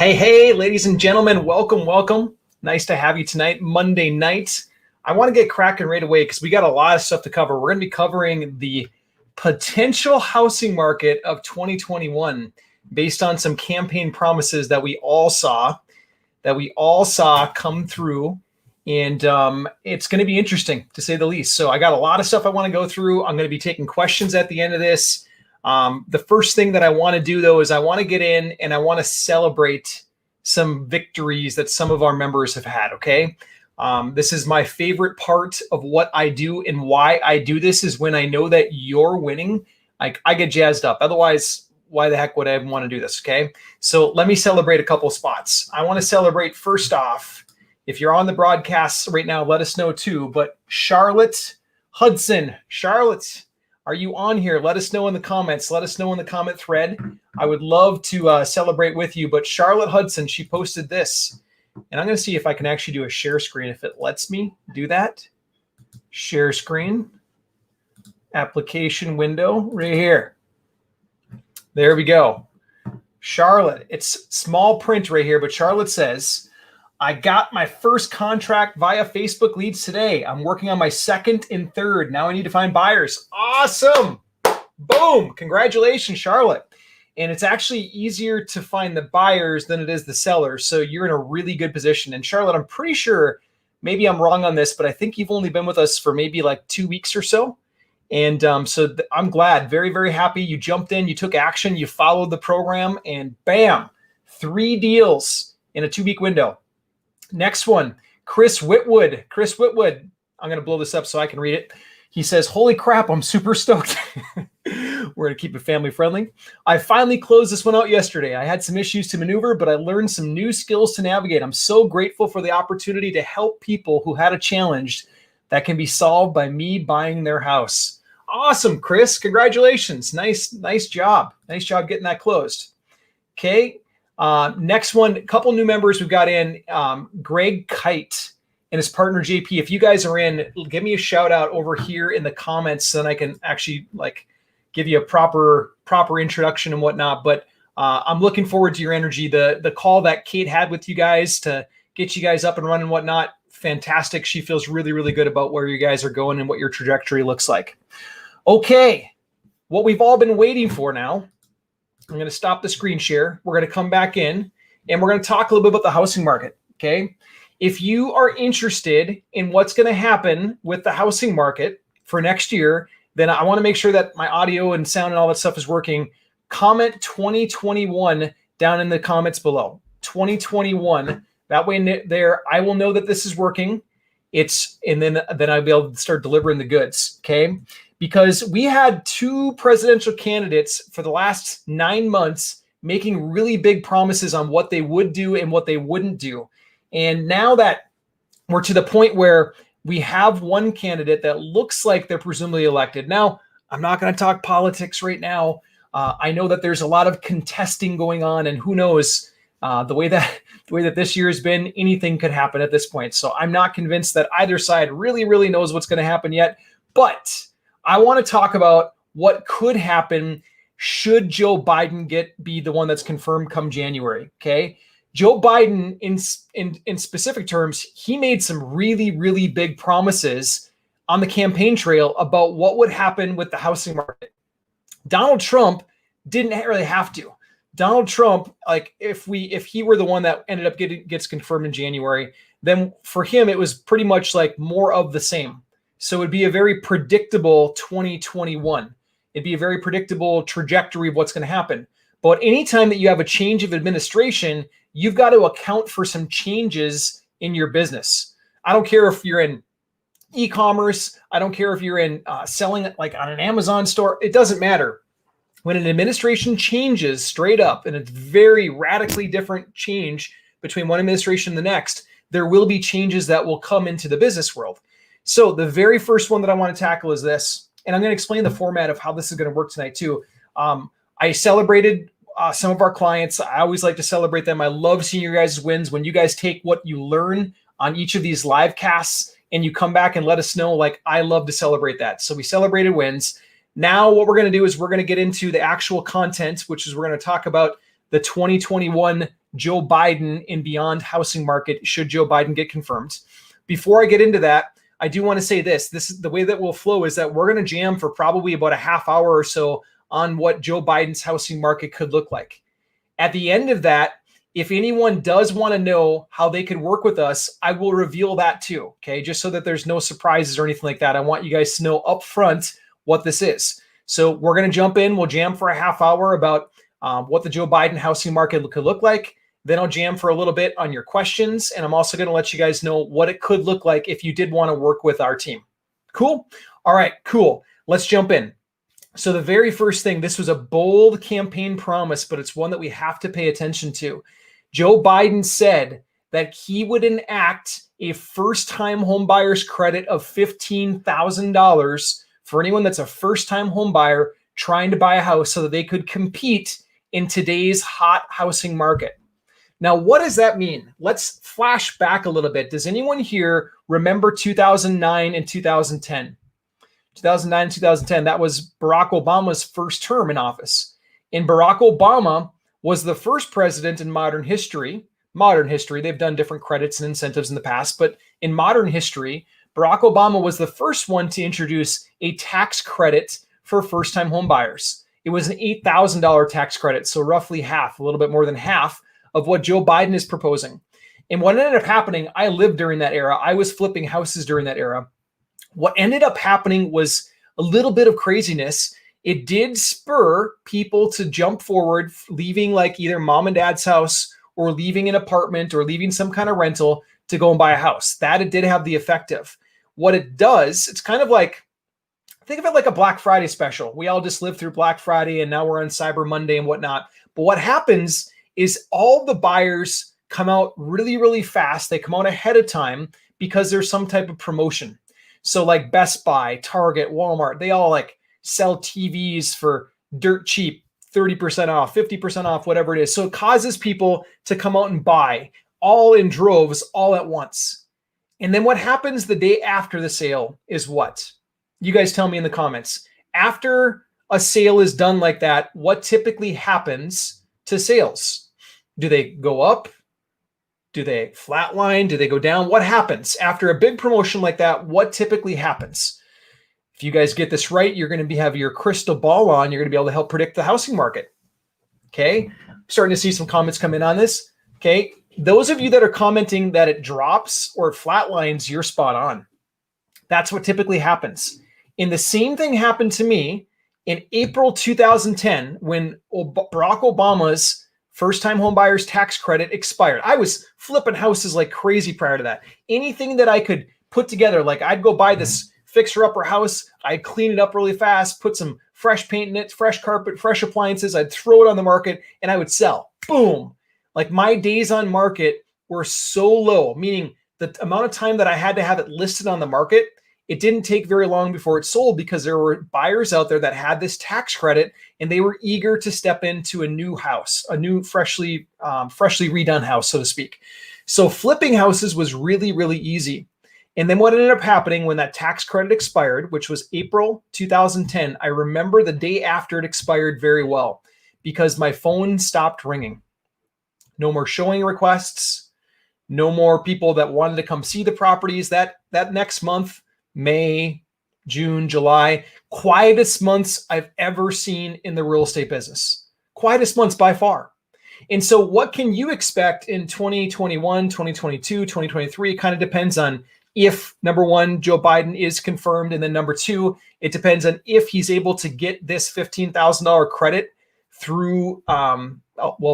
Hey, ladies and gentlemen, welcome. Nice to have you tonight, Monday night. I want to get cracking right away because we got a lot of stuff to cover. We're going to be covering the potential housing market of 2021 based on some campaign promises that we all saw come through. And it's going to be interesting, to say the least. So I got a lot of stuff I want to go through. I'm going to be taking questions at the end of this. The first thing that I want to do, though, is I want to get in and I want to celebrate some victories that some of our members have had, okay? This is my favorite part of what I do, and why I do this is when I know that you're winning, I get jazzed up. Otherwise, why the heck would I want to do this, okay? So let me celebrate a couple spots. I want to celebrate, first off, if you're on the broadcast right now, let us know too, but Charlotte Hudson, Charlotte, are you on here? Let us know in the comments. Let us know in the comment thread. I would love to celebrate with you. But Charlotte Hudson, she posted this. And I'm going to see if I can actually do a share screen if it lets me do that. Share screen. Application window right here. There we go. Charlotte, it's small print right here, but Charlotte says, I got my first contract via Facebook leads today. I'm working on my second and third. Now I need to find buyers. Awesome. Boom. Congratulations, Charlotte. And it's actually easier to find the buyers than it is the sellers. So you're in a really good position. And Charlotte, I'm pretty sure, maybe I'm wrong on this, but I think you've only been with us for maybe like 2 weeks or so. And I'm glad, very, very happy. You jumped in, you took action, you followed the program, and bam, 3 deals in a 2-week window. Next one, Chris Whitwood. Chris Whitwood, I'm going to blow this up so I can read it. He says, holy crap, I'm super stoked. We're going to keep it family friendly. I finally closed this one out yesterday. I had some issues to maneuver, but I learned some new skills to navigate. I'm so grateful for the opportunity to help people who had a challenge that can be solved by me buying their house. Awesome, Chris. Congratulations. Nice job. Nice job getting that closed. Okay. Next one, a couple new members we've got in, Greg Kite and his partner JP. If you guys are in, give me a shout out over here in the comments so then I can actually give you a proper introduction and whatnot. But I'm looking forward to your energy. The call that Kate had with you guys to get you guys up and running and whatnot, fantastic. She feels really, really good about where you guys are going and what your trajectory looks like. Okay, what we've all been waiting for now. I'm going to stop the screen share. We're going to come back in and we're going to talk a little bit about the housing market. Okay. If you are interested in what's going to happen with the housing market for next year, then I want to make sure that my audio and sound and all that stuff is working. Comment 2021 down in the comments below. 2021. That way there, I will know that this is working. And then I'll be able to start delivering the goods. Okay. Because we had 2 presidential candidates for the last 9 months making really big promises on what they would do and what they wouldn't do. And now that we're to the point where we have one candidate that looks like they're presumably elected. Now, I'm not going to talk politics right now. I know that there's a lot of contesting going on, and who knows, the way that this year has been, anything could happen at this point. So I'm not convinced that either side really knows what's going to happen yet. But I want to talk about what could happen should Joe Biden be the one that's confirmed come January. Okay. Joe Biden, in specific terms, he made some really big promises on the campaign trail about what would happen with the housing market. Donald Trump didn't really have to. Donald Trump, if he were the one that ended up gets confirmed in January, then for him, it was pretty much like more of the same. So it'd be a very predictable 2021. It'd be a very predictable trajectory of what's going to happen. But anytime that you have a change of administration, you've got to account for some changes in your business. I don't care if you're in e-commerce. I don't care if you're in selling like on an Amazon store. It doesn't matter. When an administration changes straight up, and it's very radically different change between one administration and the next, there will be changes that will come into the business world. So the very first one that I want to tackle is this, and I'm going to explain the format of how this is going to work tonight too. I celebrated some of our clients. I always like to celebrate them. I love seeing your guys' wins. When you guys take what you learn on each of these live casts and you come back and let us know, I love to celebrate that. So we celebrated wins. Now what we're going to do is we're going to get into the actual content, which is we're going to talk about the 2021 Joe Biden and beyond housing market should Joe Biden get confirmed. Before I get into that, I do want to say this. This is the way that will flow is that we're going to jam for probably about a half hour or so on what Joe Biden's housing market could look like. At the end of that, if anyone does want to know how they could work with us, I will reveal that too, okay? Just so that there's no surprises or anything like that. I want you guys to know up front what this is. So we're going to jump in. We'll jam for a half hour about what the Joe Biden housing market could look like. Then I'll jam for a little bit on your questions. And I'm also going to let you guys know what it could look like if you did want to work with our team. Cool? All right, cool. Let's jump in. So the very first thing, this was a bold campaign promise, but it's one that we have to pay attention to. Joe Biden said that he would enact a first-time home buyer's credit of $15,000 for anyone that's a first-time home buyer trying to buy a house so that they could compete in today's hot housing market. Now, what does that mean? Let's flash back a little bit. Does anyone here remember 2009 and 2010? 2009 and 2010, that was Barack Obama's first term in office. And Barack Obama was the first president in modern history, they've done different credits and incentives in the past, but in modern history, Barack Obama was the first one to introduce a tax credit for first-time home buyers. It was an $8,000 tax credit, so roughly half, a little bit more than half of what Joe Biden is proposing. And what ended up happening, I lived during that era. I was flipping houses during that era. What ended up happening was a little bit of craziness. It did spur people to jump forward, leaving like either mom and dad's house or leaving an apartment or leaving some kind of rental to go and buy a house. That it did have the effect of. What it does, it's kind of like, think of it like a Black Friday special. We all just lived through Black Friday and now we're on Cyber Monday and whatnot. But what happens is all the buyers come out really, really fast. They come out ahead of time because there's some type of promotion. So like Best Buy, Target, Walmart, they all like sell TVs for dirt cheap, 30% off, 50% off, whatever it is. So it causes people to come out and buy all in droves all at once. And then what happens the day after the sale is what? You guys tell me in the comments. After a sale is done like that, what typically happens to sales? Do they go up? Do they flatline? Do they go down? What happens after a big promotion like that? What typically happens? If you guys get this right, you're going to have your crystal ball on. You're going to be able to help predict the housing market. Okay. Starting to see some comments come in on this. Okay. Those of you that are commenting that it drops or flatlines, you're spot on. That's what typically happens. And the same thing happened to me in April 2010 when Barack Obama's first-time home buyers tax credit expired. I was flipping houses like crazy prior to that. Anything that I could put together, like I'd go buy this fixer-upper house, I'd clean it up really fast, put some fresh paint in it, fresh carpet, fresh appliances, I'd throw it on the market, and I would sell. Boom. Like my days on market were so low, meaning the amount of time that I had to have it listed on the market, it didn't take very long before it sold because there were buyers out there that had this tax credit and they were eager to step into a new house, a new freshly redone house, so to speak. So flipping houses was really, really easy. And then what ended up happening when that tax credit expired, which was April 2010, I remember the day after it expired very well because my phone stopped ringing. No more showing requests, no more people that wanted to come see the properties. That next month, May, June, July, quietest months I've ever seen in the real estate business. Quietest months by far. And so what can you expect in 2021, 2022, 2023? It kind of depends on if, number one, Joe Biden is confirmed. And then number two, it depends on if he's able to get this $15,000 credit through,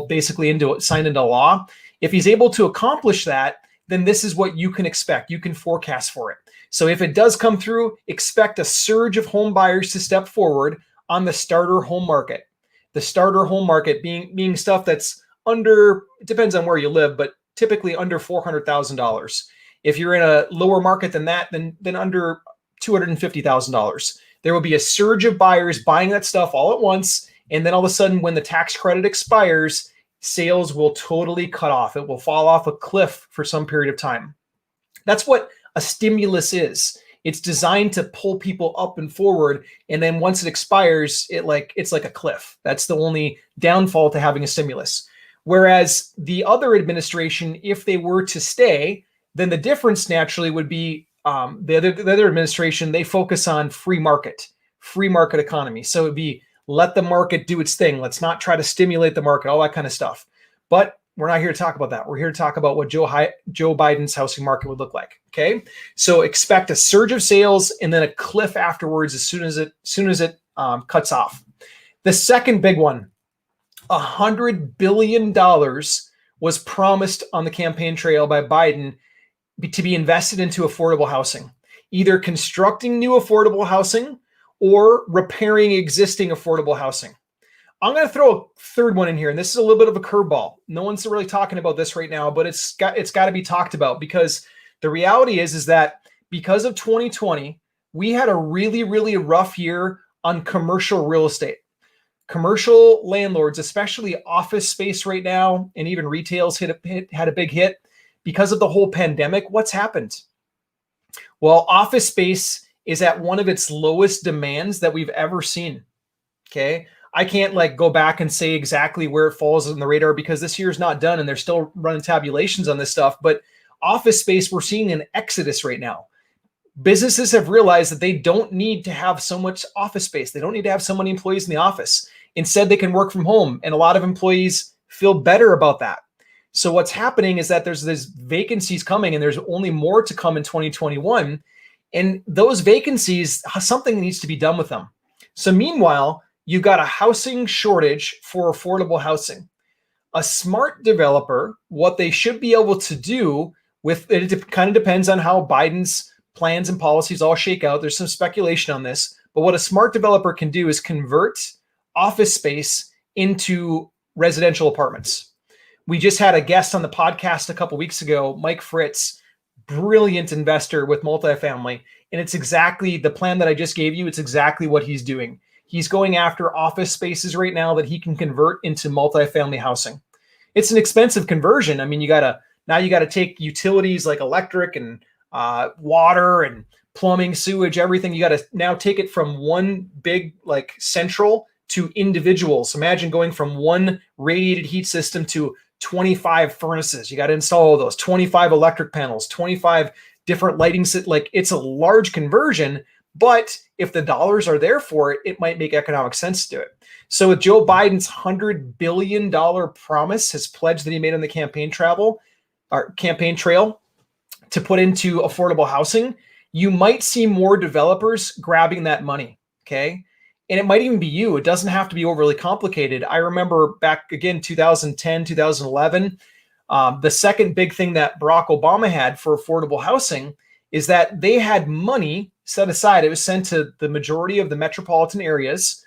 basically signed into law. If he's able to accomplish that, then this is what you can expect. You can forecast for it. So if it does come through, expect a surge of home buyers to step forward on the starter home market. The starter home market being stuff that's under, it depends on where you live, but typically under $400,000. If you're in a lower market than that, then under $250,000. There will be a surge of buyers buying that stuff all at once. And then all of a sudden, when the tax credit expires, sales will totally cut off. It will fall off a cliff for some period of time. That's what a stimulus is. It's designed to pull people up and forward. And then once it expires, it's like a cliff. That's the only downfall to having a stimulus. Whereas the other administration, if they were to stay, then the difference naturally would be the other administration, they focus on free market economy. So it'd be let the market do its thing. Let's not try to stimulate the market, all that kind of stuff. But we're not here to talk about that. We're here to talk about what Joe Biden's housing market would look like. Okay, so expect a surge of sales and then a cliff afterwards as soon as it cuts off. The second big one, $100 billion was promised on the campaign trail by Biden to be invested into affordable housing, either constructing new affordable housing or repairing existing affordable housing. I'm going to throw a third one in here, and this is a little bit of a curveball. No one's really talking about this right now, but it's got to be talked about, because the reality is that because of 2020, we had a really, really rough year on commercial real estate. Commercial landlords, especially office space right now, and even retail's had a big hit because of the whole pandemic. What's happened? Well, office space is at one of its lowest demands that we've ever seen. Okay. I can't go back and say exactly where it falls on the radar because this year's not done and they're still running tabulations on this stuff. But office space, we're seeing an exodus right now. Businesses have realized that they don't need to have so much office space. They don't need to have so many employees in the office. Instead, they can work from home. And a lot of employees feel better about that. So what's happening is that there's vacancies coming, and there's only more to come in 2021. And those vacancies, something needs to be done with them. So meanwhile, you've got a housing shortage for affordable housing. A smart developer, what they should be able to do with it kind of depends on how Biden's plans and policies all shake out. There's some speculation on this, but what a smart developer can do is convert office space into residential apartments. We just had a guest on the podcast a couple weeks ago, Mike Fritz, brilliant investor with multifamily. And it's exactly the plan that I just gave you. It's exactly what he's doing. He's going after office spaces right now that he can convert into multifamily housing. It's an expensive conversion. I mean, you got to take utilities like electric and water and plumbing, sewage, everything. You got to now take it from one big central to individuals. Imagine going from one radiated heat system to 25 furnaces. You got to install all those 25 electric panels, 25 different lighting. It's a large conversion, but if the dollars are there for it, it might make economic sense to do it. So with Joe Biden's $100 billion promise, his pledge that he made on the campaign trail to put into affordable housing, you might see more developers grabbing that money. Okay. And it might even be you. It doesn't have to be overly complicated. I remember back again, 2010, 2011, the second big thing that Barack Obama had for affordable housing is that they had money set aside. It was sent to the majority of the metropolitan areas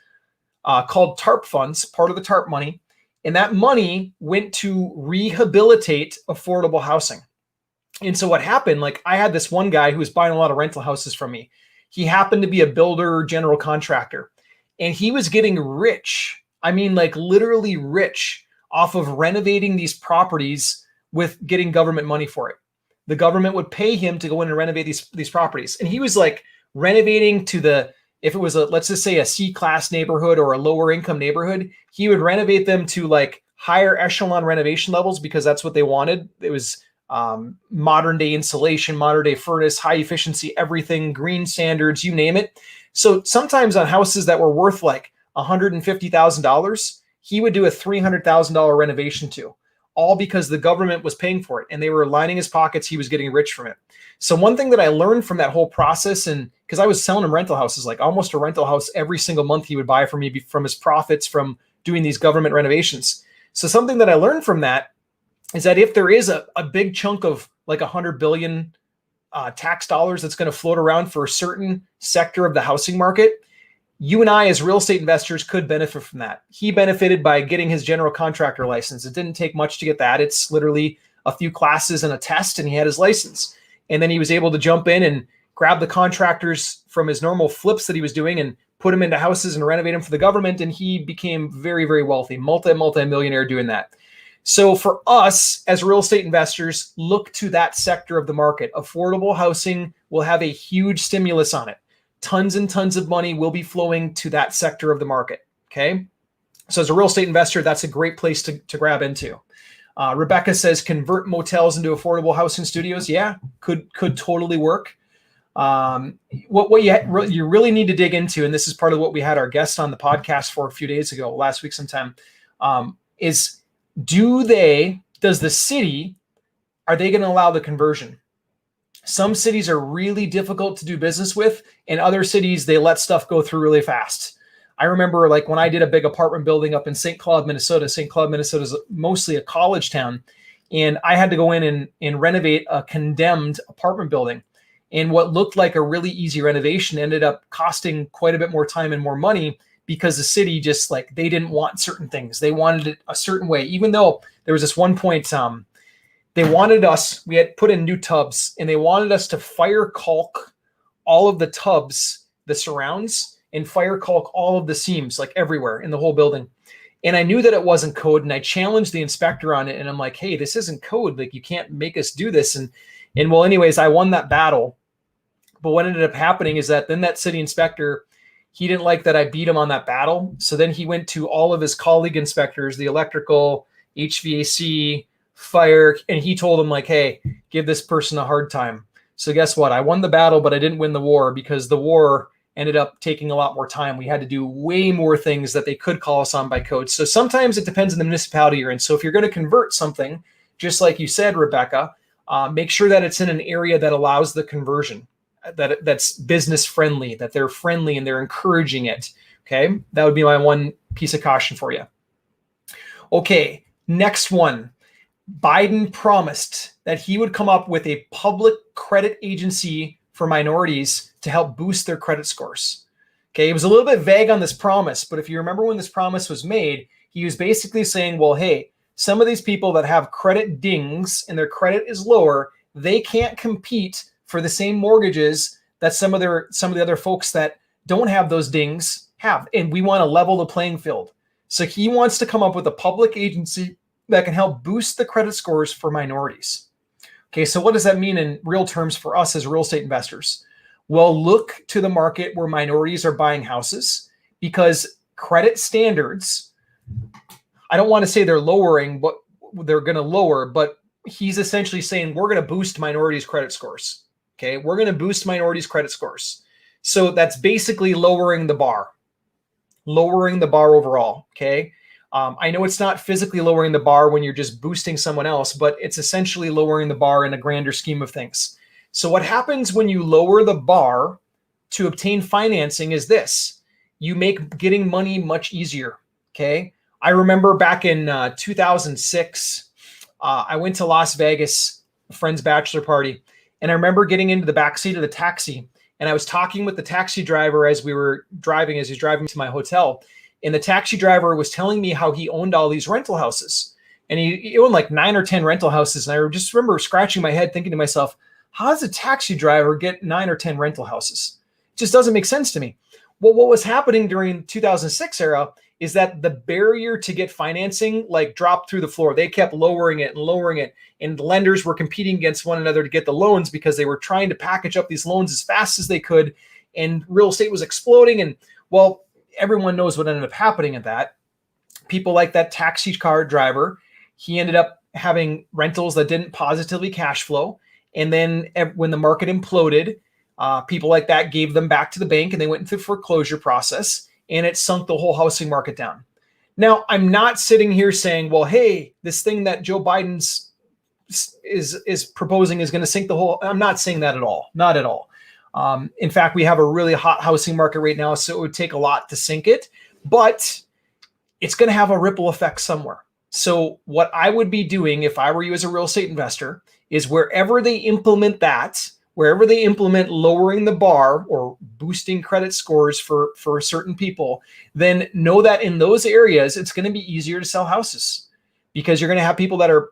called TARP funds, part of the TARP money. And that money went to rehabilitate affordable housing. And so what happened, I had this one guy who was buying a lot of rental houses from me. He happened to be a builder, general contractor. And he was getting rich. I mean, literally rich off of renovating these properties with getting government money for it. The government would pay him to go in and renovate these properties. And he was renovating to if it was let's just say a C-class neighborhood or a lower income neighborhood, he would renovate them to higher echelon renovation levels because that's what they wanted. It was modern day insulation, modern day furnace, high efficiency, everything, green standards, you name it. So sometimes on houses that were worth $150,000, he would do a $300,000 renovation to, all because the government was paying for it and they were lining his pockets. He was getting rich from it. So one thing that I learned from that whole process, and because I was selling him rental houses, almost a rental house every single month he would buy from me from his profits from doing these government renovations. So something that I learned from that is that if there is a big chunk of $100 billion tax dollars that's going to float around for a certain sector of the housing market, you and I as real estate investors could benefit from that. He benefited by getting his general contractor license. It didn't take much to get that. It's literally a few classes and a test, and he had his license. And then he was able to jump in and grab the contractors from his normal flips that he was doing and put them into houses and renovate them for the government. And he became very, very wealthy, multi-millionaire doing that. So for us as real estate investors, look to that sector of the market. Affordable housing will have a huge stimulus on it. Tons and tons of money will be flowing to that sector of the market. Okay. So as a real estate investor, that's a great place to grab into. Rebecca says, convert motels into affordable housing studios. Yeah, could totally work. What you really need to dig into, and this is part of what we had our guest on the podcast for a few days ago, last week sometime, is does the city, are they going to allow the conversion? Some cities are really difficult to do business with, and other cities, they let stuff go through really fast. I remember like when I did a big apartment building up in St. Cloud, Minnesota. St. Cloud, Minnesota is mostly a college town. And I had to go in and renovate a condemned apartment building. And what looked like a really easy renovation ended up costing quite a bit more time and more money because the city just like, they didn't want certain things. They wanted it a certain way, even though there was this one point, they wanted us, we had put in new tubs, and they wanted us to fire caulk all of the tubs, the surrounds, and fire caulk all of the seams, like everywhere in the whole building. And I knew that it wasn't code, and I challenged the inspector on it. And I'm like, hey, this isn't code. Like, you can't make us do this. And well, anyways, I won that battle. But what ended up happening is that then that city inspector, he didn't like that I beat him on that battle. So then he went to all of his colleague inspectors, the electrical, HVAC, fire, and he told them like, hey, give this person a hard time. So guess what? I won the battle, but I didn't win the war, because the war ended up taking a lot more time. We had to do way more things that they could call us on by code. So sometimes it depends on the municipality you're in. So if you're going to convert something, just like you said, Rebecca, make sure that it's in an area that allows the conversion, that's business friendly, that they're friendly and they're encouraging it. Okay. That would be my one piece of caution for you. Okay. Next one. Biden promised that he would come up with a public credit agency for minorities to help boost their credit scores. Okay, it was a little bit vague on this promise, but if you remember when this promise was made, he was basically saying, well, hey, some of these people that have credit dings and their credit is lower, they can't compete for the same mortgages that some of the other folks that don't have those dings have. And we want to level the playing field. So he wants to come up with a public agency that can help boost the credit scores for minorities. Okay, so what does that mean in real terms for us as real estate investors? Well, look to the market where minorities are buying houses, because credit standards, I don't want to say they're lowering, but they're going to lower, but he's essentially saying we're going to boost minorities' credit scores. Okay, we're going to boost minorities' credit scores. So that's basically lowering the bar overall. Okay. I know it's not physically lowering the bar when you're just boosting someone else, but it's essentially lowering the bar in a grander scheme of things. So what happens when you lower the bar to obtain financing is this: you make getting money much easier. Okay. I remember back in 2006, I went to Las Vegas, a friend's bachelor party, and I remember getting into the backseat of the taxi, and I was talking with the taxi driver as he was driving to my hotel. And the taxi driver was telling me how he owned all these rental houses, and he owned like 9 or 10 rental houses. And I just remember scratching my head thinking to myself, how does a taxi driver get 9 or 10 rental houses? It just doesn't make sense to me. Well, what was happening during 2006 era is that the barrier to get financing like dropped through the floor. They kept lowering it, and lenders were competing against one another to get the loans because they were trying to package up these loans as fast as they could. And real estate was exploding. And well, everyone knows what ended up happening at that. People like that taxi car driver, he ended up having rentals that didn't positively cash flow. And then when the market imploded, people like that gave them back to the bank, and they went into the foreclosure process, and it sunk the whole housing market down. Now, I'm not sitting here saying, well, hey, this thing that Joe Biden's is proposing is going to sink the whole. I'm not saying that at all. Not at all. In fact, we have a really hot housing market right now, so it would take a lot to sink it, but it's going to have a ripple effect somewhere. So what I would be doing if I were you as a real estate investor is wherever they implement lowering the bar or boosting credit scores for certain people, then know that in those areas, it's going to be easier to sell houses, because you're going to have people that are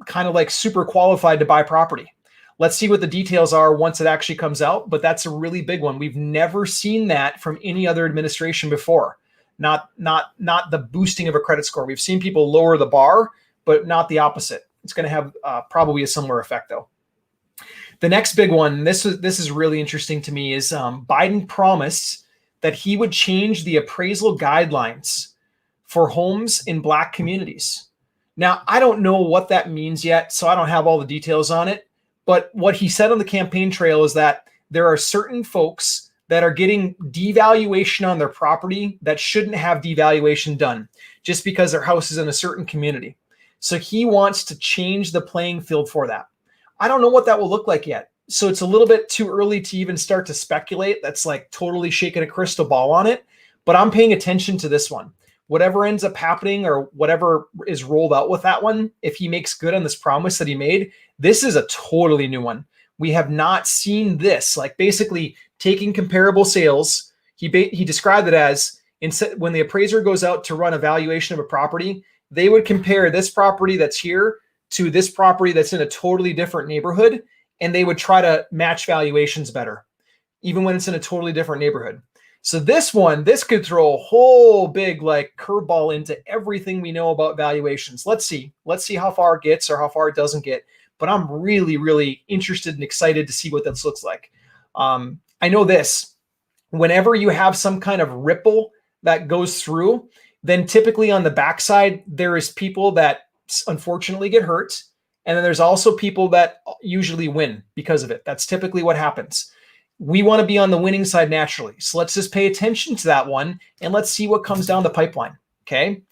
kind of like super qualified to buy property. Let's see what the details are once it actually comes out, but that's a really big one. We've never seen that from any other administration before. Not the boosting of a credit score. We've seen people lower the bar, but not the opposite. It's going to have probably a similar effect, though. The next big one, this is really interesting to me, is Biden promised that he would change the appraisal guidelines for homes in Black communities. Now, I don't know what that means yet, so I don't have all the details on it. But what he said on the campaign trail is that there are certain folks that are getting devaluation on their property that shouldn't have devaluation done just because their house is in a certain community. So he wants to change the playing field for that. I don't know what that will look like yet. So it's a little bit too early to even start to speculate. That's like totally shaking a crystal ball on it. But I'm paying attention to this one. Whatever ends up happening or whatever is rolled out with that one, if he makes good on this promise that he made, this is a totally new one. We have not seen this. Like basically taking comparable sales, he described it as when the appraiser goes out to run a valuation of a property, they would compare this property that's here to this property that's in a totally different neighborhood, and they would try to match valuations better, even when it's in a totally different neighborhood. So this could throw a whole big like curveball into everything we know about valuations. Let's see how far it gets or how far it doesn't get. But I'm really, really interested and excited to see what this looks like. I know this, whenever you have some kind of ripple that goes through, then typically on the backside, there is people that unfortunately get hurt. And then there's also people that usually win because of it. That's typically what happens. We want to be on the winning side naturally. So let's just pay attention to that one and let's see what comes down the pipeline. Okay.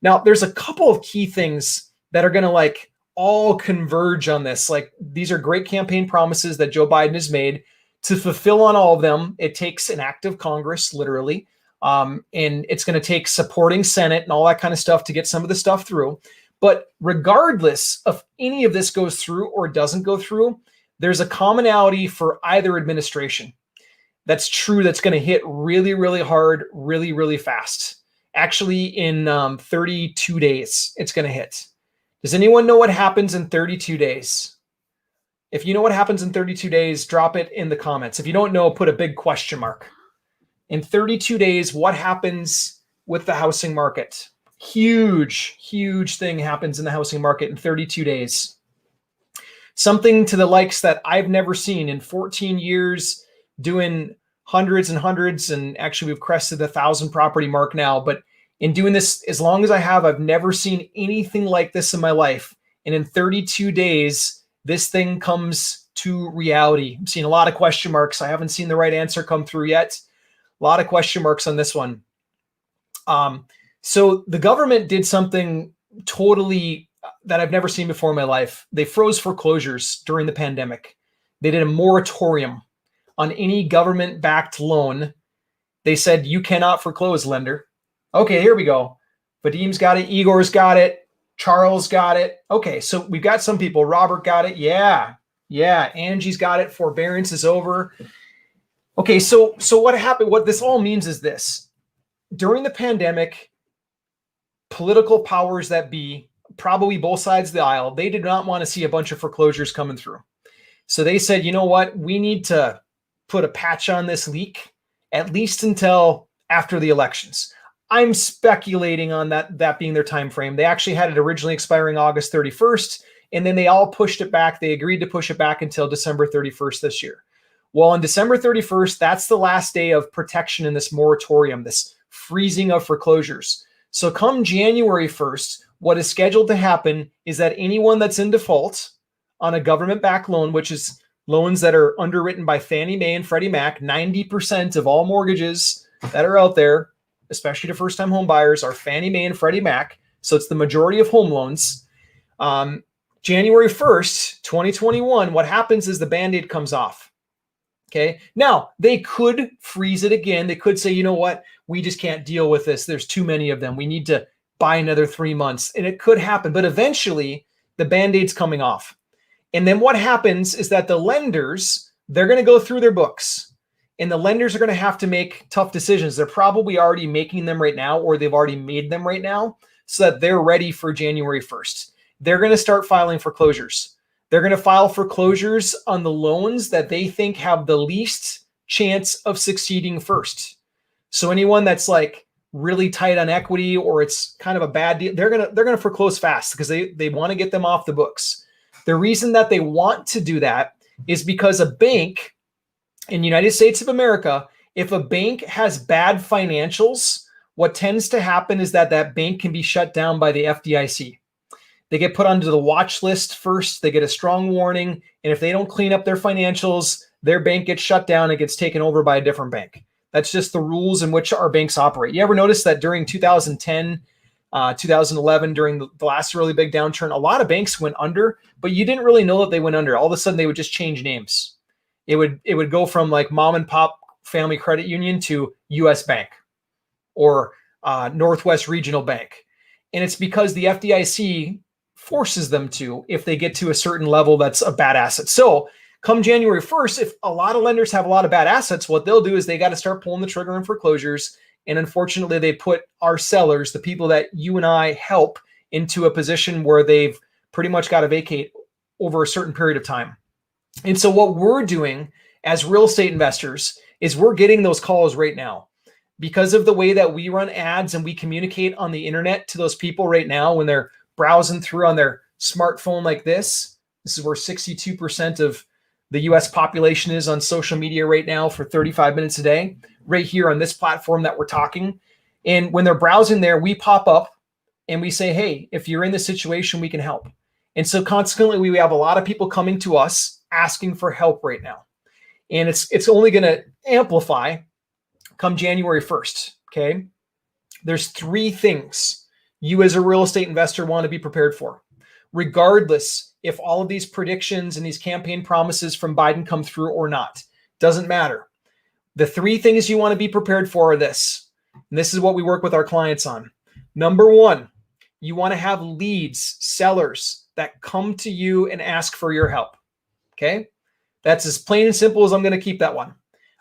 Now there's a couple of key things that are going to like all converge on this. Like these are great campaign promises that Joe Biden has made. To fulfill on all of them, it takes an active Congress, literally. And it's going to take supporting Senate and all that kind of stuff to get some of the stuff through. But regardless of any of this goes through or doesn't go through, there's a commonality for either administration. That's true. That's going to hit really, really hard, really, really fast. Actually, in 32 days, it's going to hit. Does anyone know what happens in 32 days? If you know what happens in 32 days, drop it in the comments. If you don't know, put a big question mark. In 32 days, what happens with the housing market? Huge, huge thing happens in the housing market in 32 days. Something to the likes that I've never seen in 14 years, doing hundreds and hundreds, and actually we've crested the 1,000 property mark now. But in doing this as long as I have, I've never seen anything like this in my life. And in 32 days, this thing comes to reality. I'm seeing a lot of question marks. I haven't seen the right answer come through yet. A lot of question marks on this one. So the government did something totally that I've never seen before in my life. They froze foreclosures during the pandemic. They did a moratorium on any government-backed loan. They said, you cannot foreclose, lender. Okay, here we go. Vadim's got it. Igor's got it. Charles got it. Okay, so we've got some people. Robert got it. Yeah. Angie's got it. Forbearance is over. Okay, so what happened? What this all means is this. During the pandemic, political powers that be, probably both sides of the aisle, they did not want to see a bunch of foreclosures coming through. So they said, you know what? We need to put a patch on this leak, at least until after the elections. I'm speculating on that being their time frame. They actually had it originally expiring August 31st, and then they all pushed it back. They agreed to push it back until December 31st this year. Well, on December 31st, that's the last day of protection in this moratorium, this freezing of foreclosures. So come January 1st, what is scheduled to happen is that anyone that's in default on a government-backed loan, which is loans that are underwritten by Fannie Mae and Freddie Mac, 90% of all mortgages that are out there, especially to first-time home buyers, are Fannie Mae and Freddie Mac. So it's the majority of home loans. January 1st, 2021, what happens is the Band-Aid comes off. Okay. Now, they could freeze it again. They could say, you know what? We just can't deal with this. There's too many of them. We need to buy another 3 months. And it could happen. But eventually, the Band-Aid's coming off. And then what happens is that the lenders, they're going to go through their books. And the lenders are going to have to make tough decisions. They're probably already making them right now, or they've already made them right now, so that they're ready for January 1st. They're going to start filing foreclosures. They're going to file foreclosures on the loans that they think have the least chance of succeeding first. So anyone that's like really tight on equity, or it's kind of a bad deal, they're going to foreclose fast because they want to get them off the books. The reason that they want to do that is because a bank in the United States of America, if a bank has bad financials, what tends to happen is that bank can be shut down by the FDIC. They get put onto the watch list first. They get a strong warning. And if they don't clean up their financials, their bank gets shut down and gets taken over by a different bank. That's just the rules in which our banks operate. You ever notice that during 2010, 2011, during the last really big downturn, a lot of banks went under, but you didn't really know that they went under. All of a sudden, they would just change names. It would go from like mom and pop family credit union to U.S. Bank or Northwest Regional Bank. And it's because the FDIC forces them to if they get to a certain level that's a bad asset. So come January 1st, if a lot of lenders have a lot of bad assets, what they'll do is they got to start pulling the trigger in foreclosures. And unfortunately, they put our sellers, the people that you and I help, into a position where they've pretty much got to vacate over a certain period of time. And so what we're doing as real estate investors is we're getting those calls right now. Because of the way that we run ads and we communicate on the internet to those people right now when they're browsing through on their smartphone like this. This is where 62% of the US population is on social media right now for 35 minutes a day, right here on this platform that we're talking. And when they're browsing there, we pop up and we say, hey, if you're in this situation, we can help. And so consequently, we have a lot of people coming to us asking for help right now. And it's only going to amplify come January 1st, okay? There's 3 things you as a real estate investor want to be prepared for. Regardless if all of these predictions and these campaign promises from Biden come through or not, doesn't matter. The 3 things you want to be prepared for are this, and this is what we work with our clients on. Number 1, you want to have leads, sellers that come to you and ask for your help, okay? That's as plain and simple as I'm going to keep that one.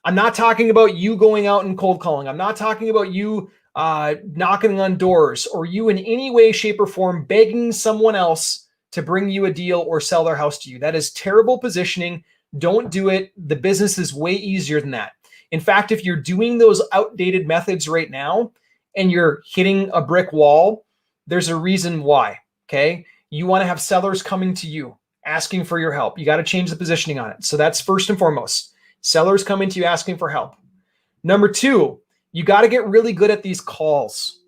I'm not talking about you going out and cold calling. I'm not talking about you knocking on doors or you in any way, shape, or form begging someone else to bring you a deal or sell their house to you. That is terrible positioning. Don't do it. The business is way easier than that. In fact, if you're doing those outdated methods right now and you're hitting a brick wall, there's a reason why, okay? You want to have sellers coming to you, asking for your help. You got to change the positioning on it. So that's first and foremost. Sellers coming to you asking for help. Number 2, you got to get really good at these calls.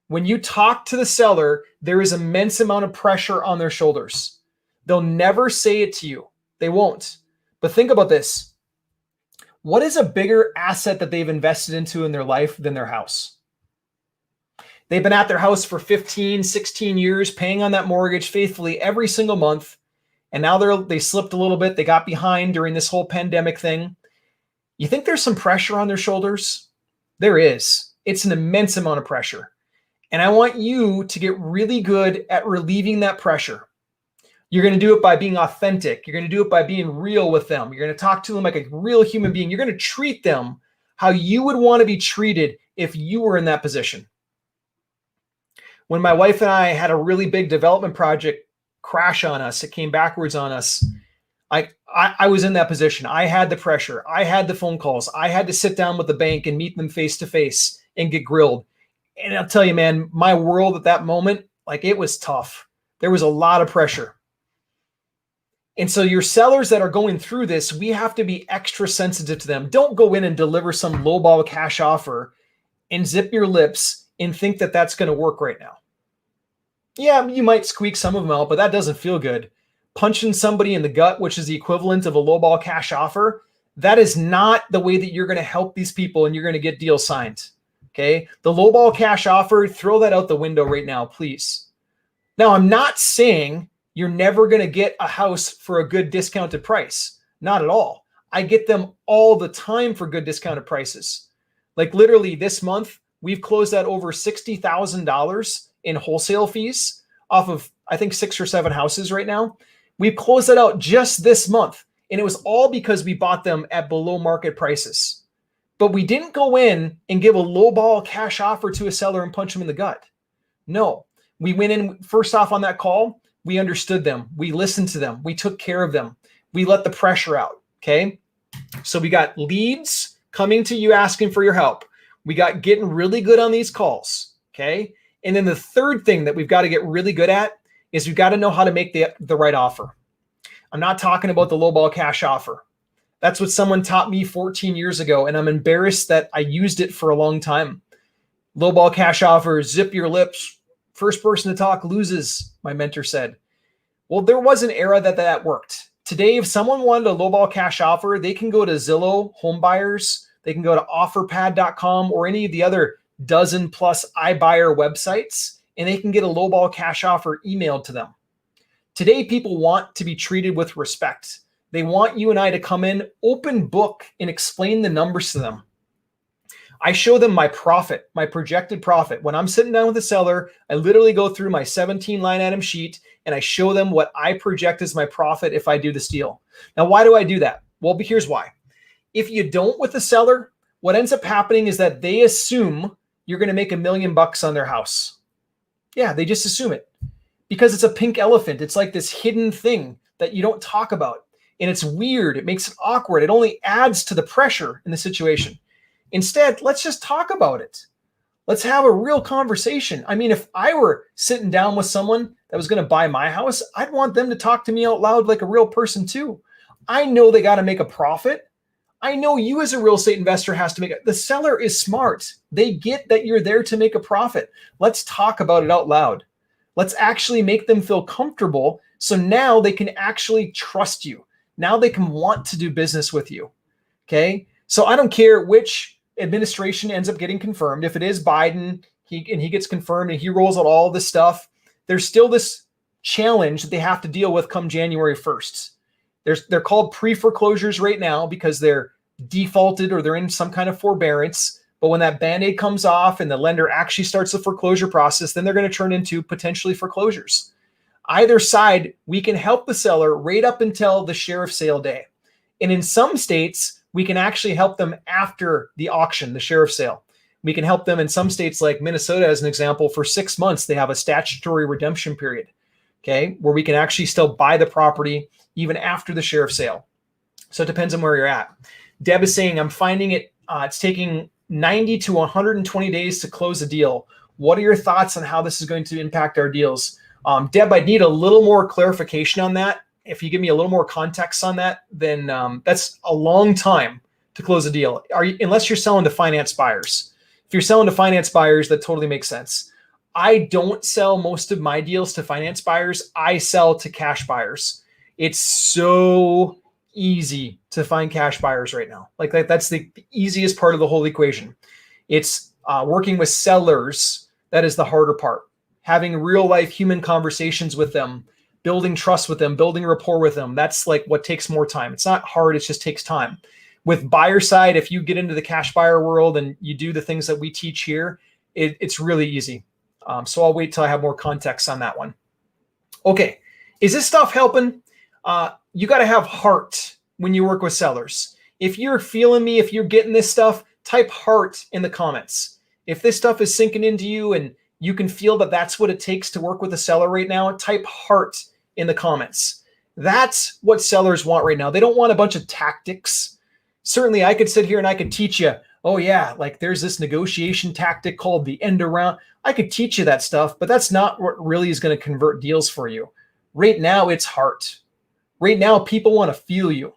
When you talk to the seller, there is immense amount of pressure on their shoulders. They'll never say it to you. They won't. But think about this. What is a bigger asset that they've invested into in their life than their house? They've been at their house for 15, 16 years, paying on that mortgage faithfully every single month. And now they slipped a little bit. They got behind during this whole pandemic thing. You think there's some pressure on their shoulders? There is. It's an immense amount of pressure. And I want you to get really good at relieving that pressure. You're going to do it by being authentic. You're going to do it by being real with them. You're going to talk to them like a real human being. You're going to treat them how you would want to be treated if you were in that position. When my wife and I had a really big development project crash on us, it came backwards on us. I was in that position. I had the pressure. I had the phone calls. I had to sit down with the bank and meet them face to face and get grilled. And I'll tell you, man, my world at that moment, like it was tough. There was a lot of pressure. And so your sellers that are going through this, we have to be extra sensitive to them. Don't go in and deliver some lowball cash offer and zip your lips and think that that's going to work right now. Yeah, you might squeak some of them out, but that doesn't feel good. Punching somebody in the gut, which is the equivalent of a lowball cash offer, that is not the way that you're going to help these people and you're going to get deals signed. Okay? The lowball cash offer, throw that out the window right now, please. Now, I'm not saying you're never going to get a house for a good discounted price. Not at all. I get them all the time for good discounted prices. Like literally this month, we've closed out over $60,000 in wholesale fees off of, I think, 6 or 7 houses right now. We've closed that out just this month. And it was all because we bought them at below market prices. But we didn't go in and give a lowball cash offer to a seller and punch them in the gut. No, we went in first off on that call. We understood them. We listened to them. We took care of them. We let the pressure out. Okay. So we got leads coming to you asking for your help. We got getting really good on these calls. Okay. And then the third thing that we've got to get really good at is we've got to know how to make the right offer. I'm not talking about the lowball cash offer. That's what someone taught me 14 years ago. And I'm embarrassed that I used it for a long time. Lowball cash offers, zip your lips. First person to talk loses, my mentor said. Well, there was an era that worked. Today, if someone wanted a lowball cash offer, they can go to Zillow Home Buyers. They can go to offerpad.com or any of the other dozen plus iBuyer websites, and they can get a lowball cash offer emailed to them. Today, people want to be treated with respect. They want you and I to come in, open book, and explain the numbers to them. I show them my profit, my projected profit. When I'm sitting down with a seller, I literally go through my 17 line item sheet and I show them what I project as my profit if I do this deal. Now, why do I do that? Well, here's why. If you don't with the seller, what ends up happening is that they assume you're going to make $1 million on their house. Yeah, they just assume it because it's a pink elephant. It's like this hidden thing that you don't talk about. And it's weird. It makes it awkward. It only adds to the pressure in the situation. Instead, let's just talk about it. Let's have a real conversation. I mean, if I were sitting down with someone that was going to buy my house, I'd want them to talk to me out loud like a real person too. I know they got to make a profit. I know you as a real estate investor has to make it. The seller is smart. They get that you're there to make a profit. Let's talk about it out loud. Let's actually make them feel comfortable. So now they can actually trust you. Now they can want to do business with you. Okay. So I don't care which administration ends up getting confirmed. If it is Biden, he gets confirmed and he rolls out all this stuff, there's still this challenge that they have to deal with come January 1st. They're called pre-foreclosures right now because they're defaulted or they're in some kind of forbearance. But when that Band-Aid comes off and the lender actually starts the foreclosure process, then they're going to turn into potentially foreclosures. Either side, we can help the seller right up until the sheriff's sale day. And in some states, we can actually help them after the auction, the sheriff's sale. We can help them in some states like Minnesota, as an example, for 6 months. They have a statutory redemption period, okay, where we can actually still buy the property even after the sheriff's sale. So it depends on where you're at. Deb is saying, I'm finding it's taking 90 to 120 days to close a deal. What are your thoughts on how this is going to impact our deals? Deb, I need a little more clarification on that. If you give me a little more context on that, then that's a long time to close a deal. Unless you're selling to finance buyers. If you're selling to finance buyers, that totally makes sense. I don't sell most of my deals to finance buyers. I sell to cash buyers. It's so easy to find cash buyers right now. Like that's the easiest part of the whole equation. It's working with sellers. That is the harder part. Having real life human conversations with them, building trust with them, building rapport with them. That's like what takes more time. It's not hard. It just takes time. With buyer side, if you get into the cash buyer world and you do the things that we teach here, it's really easy. So I'll wait till I have more context on that one. Okay. Is this stuff helping? You got to have heart when you work with sellers. If you're feeling me, if you're getting this stuff, type heart in the comments. If this stuff is sinking into you and you can feel that that's what it takes to work with a seller right now, type heart in the comments. That's what sellers want right now. They don't want a bunch of tactics. Certainly I could sit here and I could teach you, oh yeah, like there's this negotiation tactic called the end around. I could teach you that stuff, but that's not what really is going to convert deals for you. Right now it's heart. Right now people want to feel you.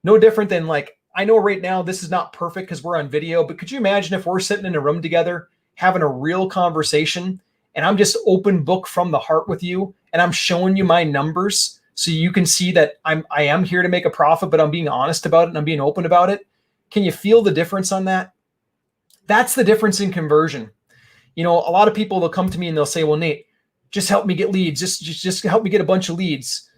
No different than like, I know right now this is not perfect because we're on video, but could you imagine if we're sitting in a room together having a real conversation and I'm just open book from the heart with you and I'm showing you my numbers so you can see that I am here to make a profit, but I'm being honest about it and I'm being open about it. Can you feel the difference on that? That's the difference in conversion. You know, a lot of people, they'll come to me and they'll say, well, Nate, just help me get leads. Just help me get a bunch of leads.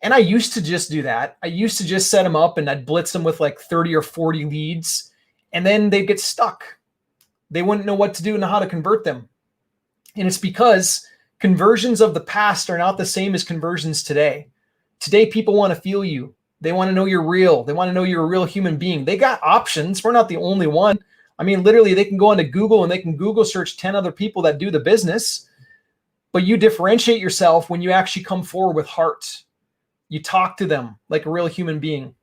And I used to just do that. I used to just set them up and I'd blitz them with like 30 or 40 leads and then they'd get stuck. They wouldn't know what to do and how to convert them. And it's because conversions of the past are not the same as conversions today. Today, people want to feel you. They want to know you're real. They want to know you're a real human being. They got options. We're not the only one. I mean, literally, they can go into Google and they can Google search 10 other people that do the business. But you differentiate yourself when you actually come forward with heart. You talk to them like a real human being.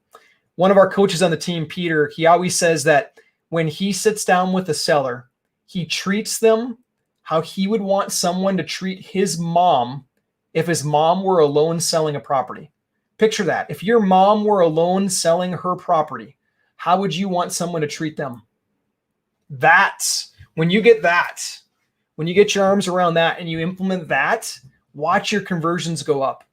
One of our coaches on the team, Peter, he always says that when he sits down with a seller, he treats them how he would want someone to treat his mom if his mom were alone selling a property. Picture that. If your mom were alone selling her property, how would you want someone to treat them? That's When you get that, when you get your arms around that and you implement that, watch your conversions go up.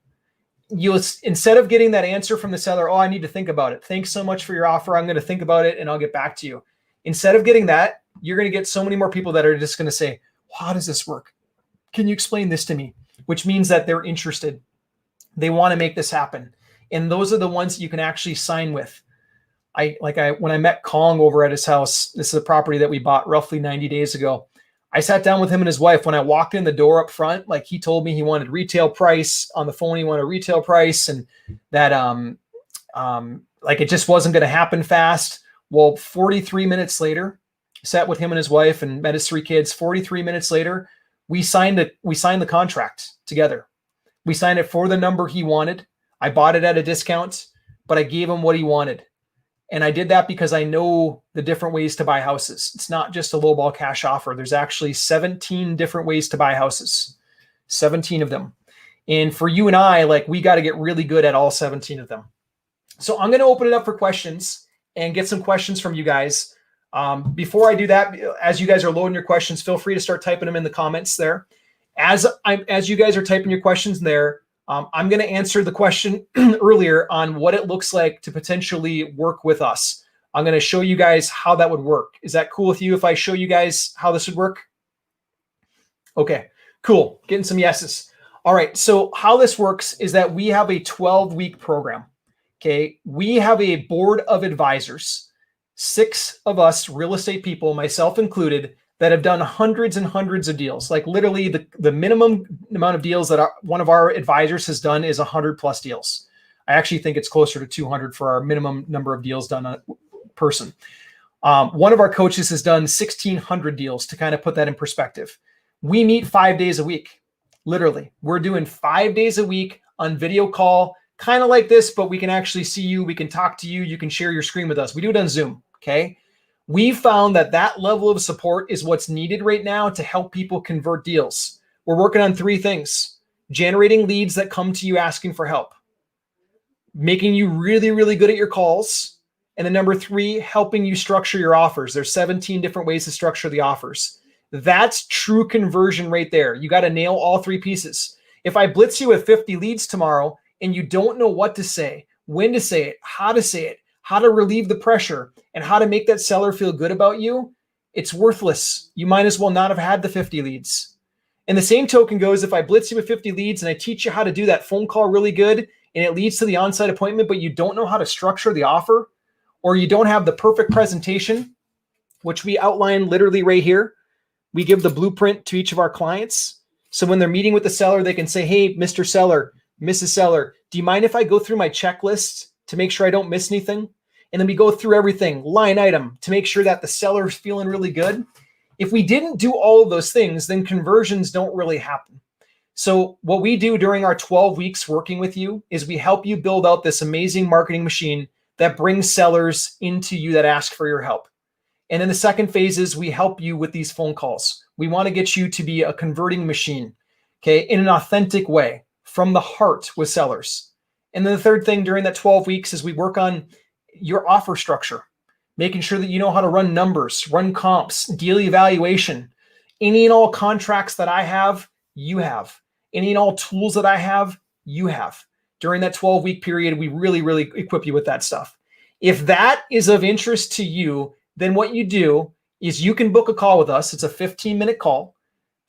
You'll, instead of getting that answer from the seller, oh, I need to think about it. Thanks so much for your offer. I'm going to think about it and I'll get back to you. Instead of getting that, you're going to get so many more people that are just going to say, how does this work? Can you explain this to me? Which means that they're interested. They want to make this happen. And those are the ones that you can actually sign with. When I met Kong over at his house, this is a property that we bought roughly 90 days ago. I sat down with him and his wife. When I walked in the door up front, like he told me he wanted retail price on the phone. He wanted retail price, and that like it just wasn't going to happen fast. Well, 43 minutes later, sat with him and his wife and met his 3 kids. 43 minutes later, we signed the contract together. We signed it for the number he wanted. I bought it at a discount, but I gave him what he wanted. And I did that because I know the different ways to buy houses. It's not just a lowball cash offer. There's actually 17 different ways to buy houses, 17 of them. And for you and I, like, we got to get really good at all 17 of them. So I'm going to open it up for questions and get some questions from you guys. Before I do that, as you guys are loading your questions, feel free to start typing them in the comments there. As you guys are typing your questions there, I'm going to answer the question earlier on what it looks like to potentially work with us. I'm going to show you guys how that would work. Is that cool with you if I show you guys how this would work? Okay, cool. Getting some yeses. All right, so how this works is that we have a 12-week program. Okay, we have a board of advisors, 6 of us real estate people, myself included, that have done hundreds and hundreds of deals. Like literally the minimum amount of deals that one of our advisors has done is 100 plus deals. I actually think it's closer to 200 for our minimum number of deals done on a person. One of our coaches has done 1,600 deals, to kind of put that in perspective. We meet 5 days a week, literally. We're doing 5 days a week on video call, kind of like this, but we can actually see you. We can talk to you. You can share your screen with us. We do it on Zoom, okay? We found that level of support is what's needed right now to help people convert deals. We're working on 3 things: generating leads that come to you asking for help, making you really, really good at your calls, and then number 3, helping you structure your offers. There's 17 different ways to structure the offers. That's true conversion right there. You got to nail all 3 pieces. If I blitz you with 50 leads tomorrow and you don't know what to say, when to say it, how to relieve the pressure, and how to make that seller feel good about you, it's worthless. You might as well not have had the 50 leads. And the same token goes, if I blitz you with 50 leads and I teach you how to do that phone call really good and it leads to the on-site appointment, but you don't know how to structure the offer, or you don't have the perfect presentation, which we outline literally right here. We give the blueprint to each of our clients. So when they're meeting with the seller, they can say, hey, Mr. Seller, Mrs. Seller, do you mind if I go through my checklist to make sure I don't miss anything? And then we go through everything line item to make sure that the seller is feeling really good. If we didn't do all of those things, then conversions don't really happen. So what we do during our 12 weeks working with you is we help you build out this amazing marketing machine that brings sellers into you that ask for your help. And then the second phase is we help you with these phone calls. We want to get you to be a converting machine, okay, in an authentic way from the heart with sellers. And then the third thing during that 12 weeks is we work on your offer structure, making sure that you know how to run numbers, run comps, deal evaluation. Any and all contracts that I have, you have. Any and all tools that I have, you have. During that 12-week period, we really, really equip you with that stuff. If that is of interest to you, then what you do is you can book a call with us. It's a 15-minute call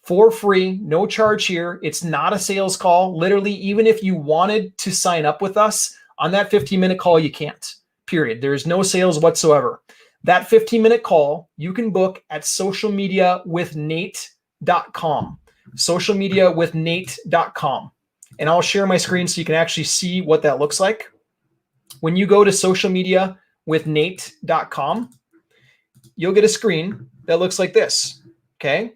for free, no charge here. It's not a sales call. Literally, even if you wanted to sign up with us on that 15-minute call, you can't. Period. There's no sales whatsoever. That 15-minute call you can book at socialmediawithnate.com. Socialmediawithnate.com. And I'll share my screen so you can actually see what that looks like. When you go to socialmediawithnate.com, you'll get a screen that looks like this. Okay.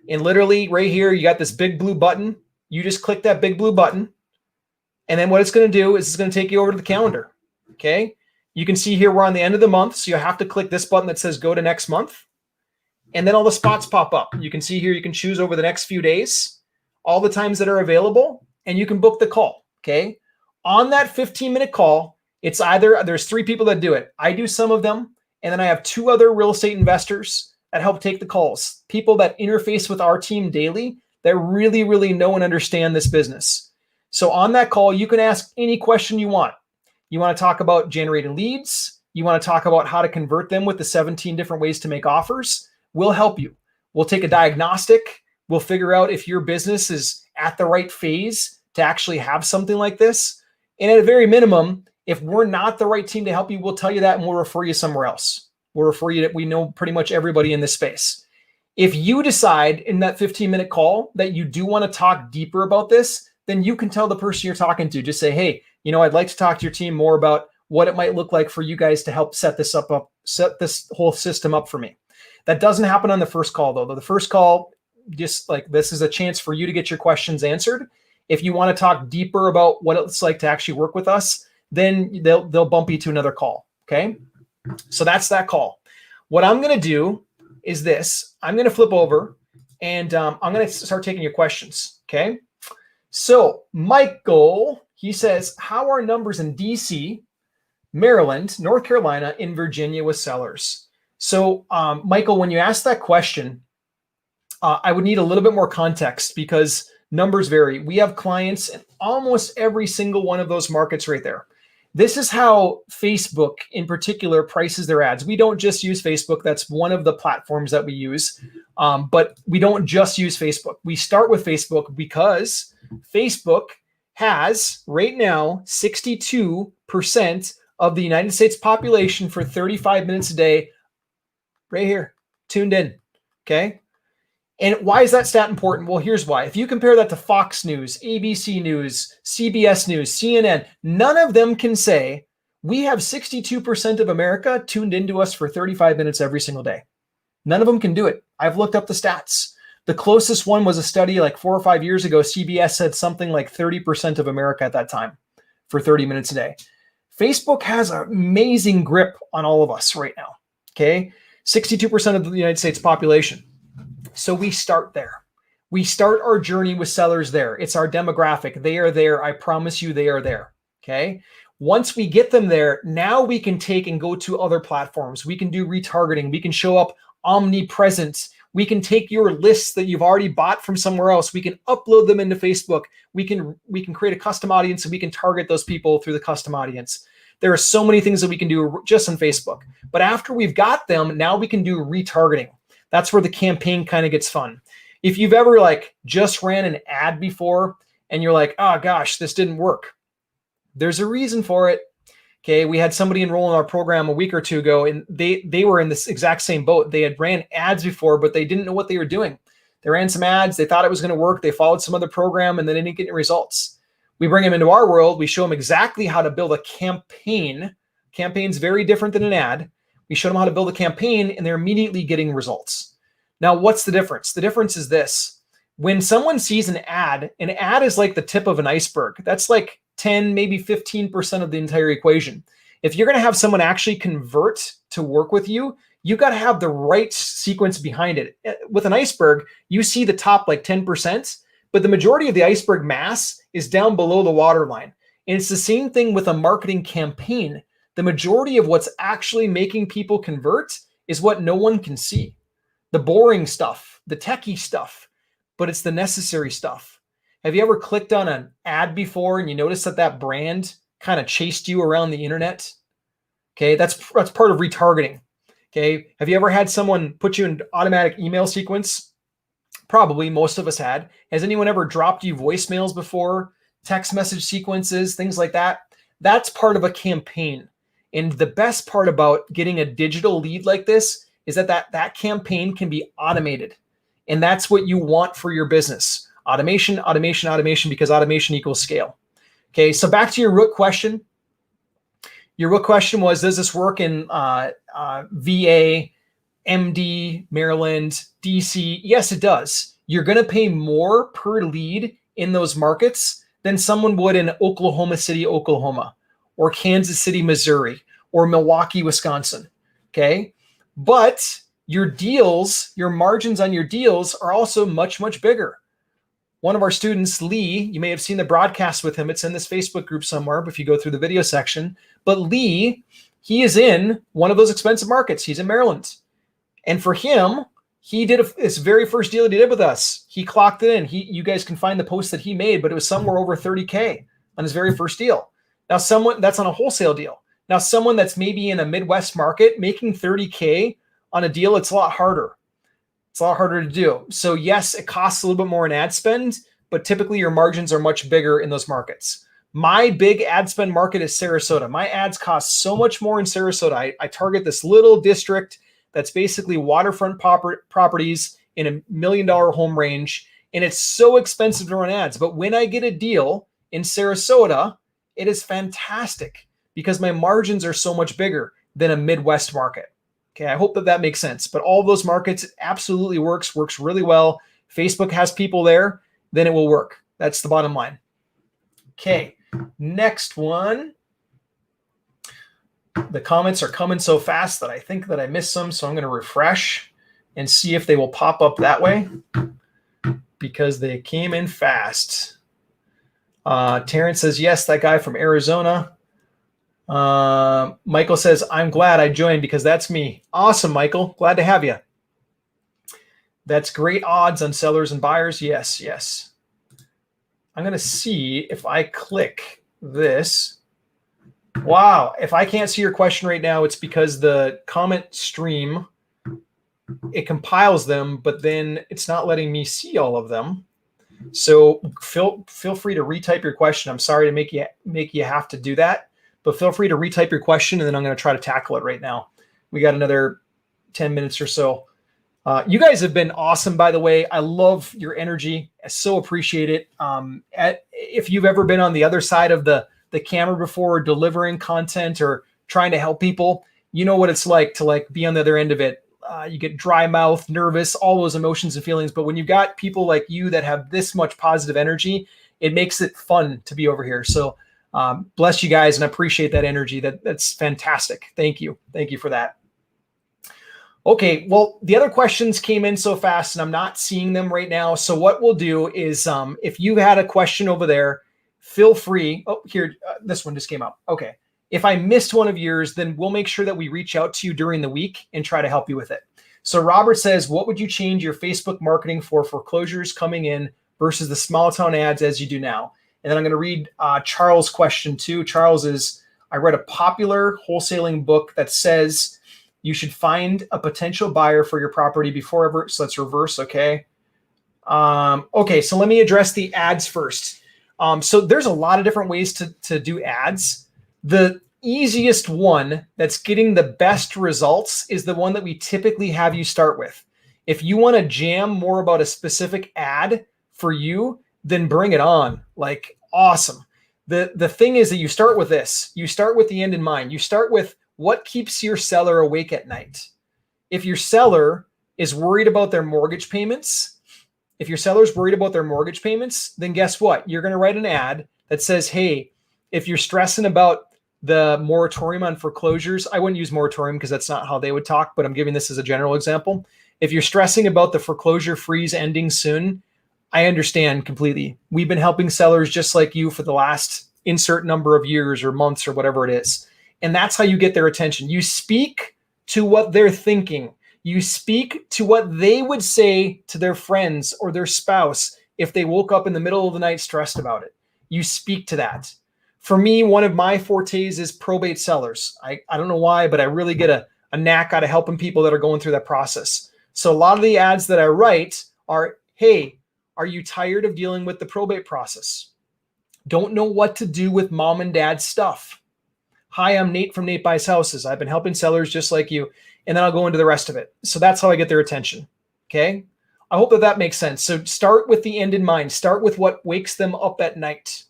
And literally right here, you got this big blue button. You just click that big blue button. And then what it's going to do is it's going to take you over to the calendar. Okay. You can see here we're on the end of the month, so you have to click this button that says go to next month. And then all the spots pop up. You can see here you can choose over the next few days all the times that are available, and you can book the call, okay? On that 15-minute call, it's either, there's 3 people that do it. I do some of them, and then I have 2 other real estate investors that help take the calls, people that interface with our team daily that really, really know and understand this business. So on that call, you can ask any question you want. You want to talk about generating leads. You want to talk about how to convert them with the 17 different ways to make offers. We'll help you. We'll take a diagnostic. We'll figure out if your business is at the right phase to actually have something like this. And at a very minimum, if we're not the right team to help you, we'll tell you that and we'll refer you somewhere else. We'll refer you to, we know pretty much everybody in this space. If you decide in that 15-minute call that you do want to talk deeper about this, then you can tell the person you're talking to, just say, hey, I'd like to talk to your team more about what it might look like for you guys to help set this whole system up for me. That doesn't happen on the first call though. The first call, just like this is a chance for you to get your questions answered. If you want to talk deeper about what it's like to actually work with us, then they'll bump you to another call. Okay. So that's that call. What I'm going to do is this. I'm going to flip over and I'm going to start taking your questions. Okay. So Michael, he says, how are numbers in DC, Maryland, North Carolina, in Virginia with sellers? So Michael, when you ask that question, I would need a little bit more context because numbers vary. We have clients in almost every single one of those markets right there. This is how Facebook in particular prices their ads. We don't just use Facebook. That's one of the platforms that we use. But we don't just use Facebook. We start with Facebook because Facebook has right now 62% of the United States population for 35 minutes a day right here, tuned in. Okay. And why is that stat important? Well, here's why. If you compare that to Fox News, ABC News, CBS News, CNN, none of them can say we have 62% of America tuned into us for 35 minutes every single day. None of them can do it. I've looked up the stats. The closest one was a study like 4 or 5 years ago. CBS said something like 30% of America at that time for 30 minutes a day. Facebook has an amazing grip on all of us right now. Okay. 62% of the United States population. So we start there. We start our journey with sellers there. It's our demographic. They are there. I promise you they are there. Okay. Once we get them there, now we can take and go to other platforms. We can do retargeting. We can show up omnipresent. We can take your lists that you've already bought from somewhere else. We can upload them into Facebook. We can create a custom audience and we can target those people through the custom audience. There are so many things that we can do just on Facebook. But after we've got them, now we can do retargeting. That's where the campaign kind of gets fun. If you've ever like just ran an ad before and you're like, oh gosh, this didn't work. There's a reason for it. Okay. We had somebody enroll in our program a week or two ago and they were in this exact same boat. They had ran ads before, but they didn't know what they were doing. They ran some ads. They thought it was going to work. They followed some other program and they didn't get any results. We bring them into our world. We show them exactly how to build a campaign. Campaign's very different than an ad. We show them how to build a campaign and they're immediately getting results. Now, what's the difference? The difference is this. When someone sees an ad is like the tip of an iceberg. That's like 10, maybe 15% of the entire equation. If you're going to have someone actually convert to work with you, you got to have the right sequence behind it. With an iceberg, you see the top like 10%, but the majority of the iceberg mass is down below the waterline. And it's the same thing with a marketing campaign. The majority of what's actually making people convert is what no one can see. The boring stuff, the techie stuff, but it's the necessary stuff. Have you ever clicked on an ad before and you notice that brand kind of chased you around the internet? Okay, that's part of retargeting. Okay, have you ever had someone put you in automatic email sequence? Probably, most of us had. Has anyone ever dropped you voicemails before? Text message sequences, things like that? That's part of a campaign. And the best part about getting a digital lead like this is that campaign can be automated. And that's what you want for your business. Automation, automation, automation, because automation equals scale. Okay, so back to your root question. Your root question was, does this work in VA, MD, Maryland, DC? Yes, it does. You're going to pay more per lead in those markets than someone would in Oklahoma City, Oklahoma, or Kansas City, Missouri, or Milwaukee, Wisconsin. Okay, but your deals, your margins on your deals are also much, much bigger. One of our students, Lee, you may have seen the broadcast with him. It's in this Facebook group somewhere, if you go through the video section. But Lee, he is in one of those expensive markets. He's in Maryland. And for him, he did his very first deal that he did with us. He clocked it in. You guys can find the post that he made, but it was somewhere over 30K on his very first deal. Now, someone that's on a wholesale deal. Now, someone that's maybe in a Midwest market making 30K on a deal, it's a lot harder. It's a lot harder to do. So yes, it costs a little bit more in ad spend, but typically your margins are much bigger in those markets. My big ad spend market is Sarasota. My ads cost so much more in Sarasota. I target this little district that's basically waterfront properties in $1 million home range. And it's so expensive to run ads. But when I get a deal in Sarasota, it is fantastic because my margins are so much bigger than a Midwest market. Okay, I hope that makes sense. But all those markets, it absolutely works really well. Facebook has people there, then it will work. That's the bottom line. Okay, next one. The comments are coming so fast that I think that I missed some, so I'm going to refresh and see if they will pop up that way because they came in fast. Terrence says, yes, that guy from Arizona. Michael says, I'm glad I joined because that's me. Awesome, Michael. Glad to have you. That's great odds on sellers and buyers. Yes, yes. I'm going to see if I click this. Wow. If I can't see your question right now, it's because the comment stream, it compiles them, but then it's not letting me see all of them. So feel free to retype your question. I'm sorry to make you have to do that, but feel free to retype your question, and then I'm going to try to tackle it right now. We got another 10 minutes or so. You guys have been awesome, by the way. I love your energy. I so appreciate it. If you've ever been on the other side of the camera before, delivering content or trying to help people, you know what it's like to be on the other end of it. You get dry mouth, nervous, all those emotions and feelings. But when you've got people like you that have this much positive energy, it makes it fun to be over here. So bless you guys, and I appreciate that energy. That's fantastic. Thank you. Thank you for that. Okay, well, the other questions came in so fast, and I'm not seeing them right now. So what we'll do is if you had a question over there, feel free. Oh, here, this one just came up. Okay. If I missed one of yours, then we'll make sure that we reach out to you during the week and try to help you with it. So Robert says, what would you change your Facebook marketing for foreclosures coming in versus the small town ads as you do now? And then I'm going to read Charles' question too. Charles is, I read a popular wholesaling book that says you should find a potential buyer for your property before ever. So let's reverse. Okay. Okay. So let me address the ads first. So there's a lot of different ways to do ads. The easiest one that's getting the best results is the one that we typically have you start with. If you want to jam more about a specific ad for you, then bring it on. Like, awesome. The thing is that you start with this. You start with the end in mind. You start with what keeps your seller awake at night. If your seller is worried about their mortgage payments, then guess what? You're going to write an ad that says, hey, if you're stressing about the moratorium on foreclosures, I wouldn't use moratorium because that's not how they would talk, but I'm giving this as a general example. If you're stressing about the foreclosure freeze ending soon, I understand completely. We've been helping sellers just like you for the last insert number of years or months or whatever it is. And that's how you get their attention. You speak to what they're thinking. You speak to what they would say to their friends or their spouse if they woke up in the middle of the night stressed about it. You speak to that. For me, one of my fortes is probate sellers. I don't know why, but I really get a knack out of helping people that are going through that process. So a lot of the ads that I write are, hey, are you tired of dealing with the probate process? Don't know what to do with mom and dad stuff. Hi, I'm Nate from Nate Buys Houses. I've been helping sellers just like you. And then I'll go into the rest of it. So that's how I get their attention. Okay. I hope that makes sense. So start with the end in mind. Start with what wakes them up at night.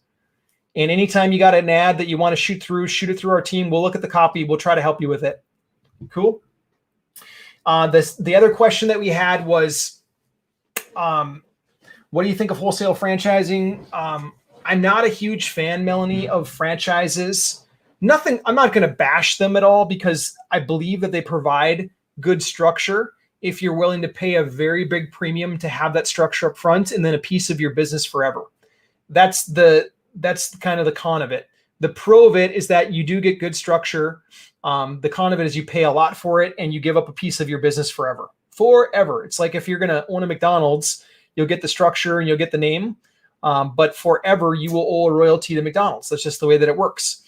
And anytime you got an ad that you want to shoot it through our team. We'll look at the copy. We'll try to help you with it. Cool. The other question that we had was, what do you think of wholesale franchising? I'm not a huge fan, Melanie, of franchises. I'm not going to bash them at all because I believe that they provide good structure if you're willing to pay a very big premium to have that structure up front and then a piece of your business forever. That's kind of the con of it. The pro of it is that you do get good structure. The con of it is you pay a lot for it and you give up a piece of your business forever. Forever. It's like if you're going to own a McDonald's, you'll get the structure and you'll get the name. But forever, you will owe a royalty to McDonald's. That's just the way that it works.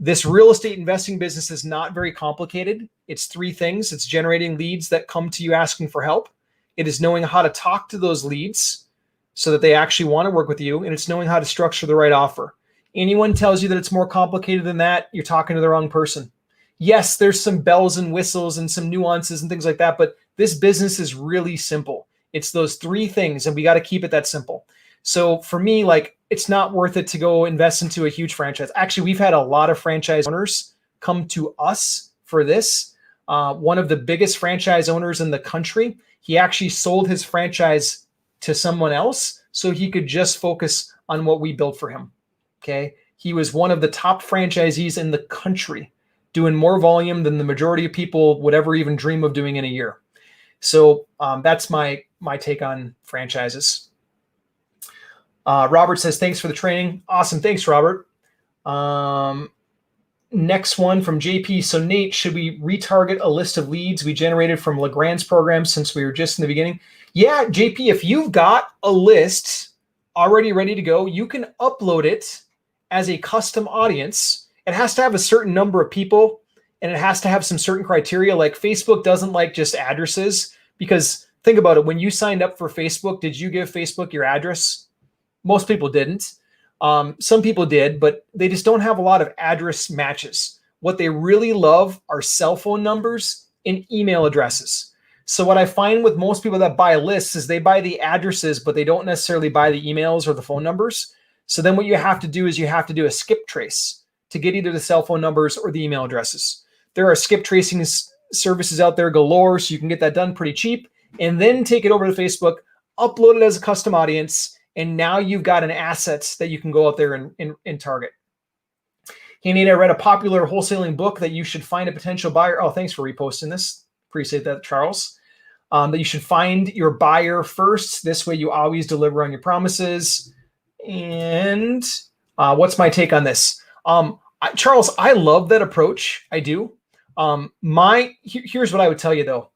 This real estate investing business is not very complicated. It's three things. It's generating leads that come to you asking for help. It is knowing how to talk to those leads so that they actually want to work with you. And it's knowing how to structure the right offer. Anyone tells you that it's more complicated than that, you're talking to the wrong person. Yes, there's some bells and whistles and some nuances and things like that, but this business is really simple. It's those three things, and we got to keep it that simple. So for me, like, it's not worth it to go invest into a huge franchise. Actually, we've had a lot of franchise owners come to us for this. One of the biggest franchise owners in the country, he actually sold his franchise to someone else so he could just focus on what we built for him. Okay. He was one of the top franchisees in the country, doing more volume than the majority of people would ever even dream of doing in a year. So that's my take on franchises. Robert says, thanks for the training. Awesome. Thanks, Robert. Next one from JP. So Nate, should we retarget a list of leads we generated from LeGrand's program since we were just in the beginning? Yeah, JP, if you've got a list already ready to go, you can upload it as a custom audience. It has to have a certain number of people and it has to have some certain criteria. Like Facebook doesn't like just addresses, because think about it. When you signed up for Facebook, did you give Facebook your address? Most people didn't. Some people did, but they just don't have a lot of address matches. What they really love are cell phone numbers and email addresses. So what I find with most people that buy lists is they buy the addresses, but they don't necessarily buy the emails or the phone numbers. So then what you have to do is you have to do a skip trace to get either the cell phone numbers or the email addresses. There are skip tracing services out there galore, so you can get that done pretty cheap, and then take it over to Facebook, upload it as a custom audience, and now you've got an asset that you can go out there and target. Hey, Nate, I read a popular wholesaling book that you should find a potential buyer. Oh, thanks for reposting this. Appreciate that, Charles. That you should find your buyer first. This way you always deliver on your promises. And what's my take on this? Charles, I love that approach. I do. Here's what I would tell you, though.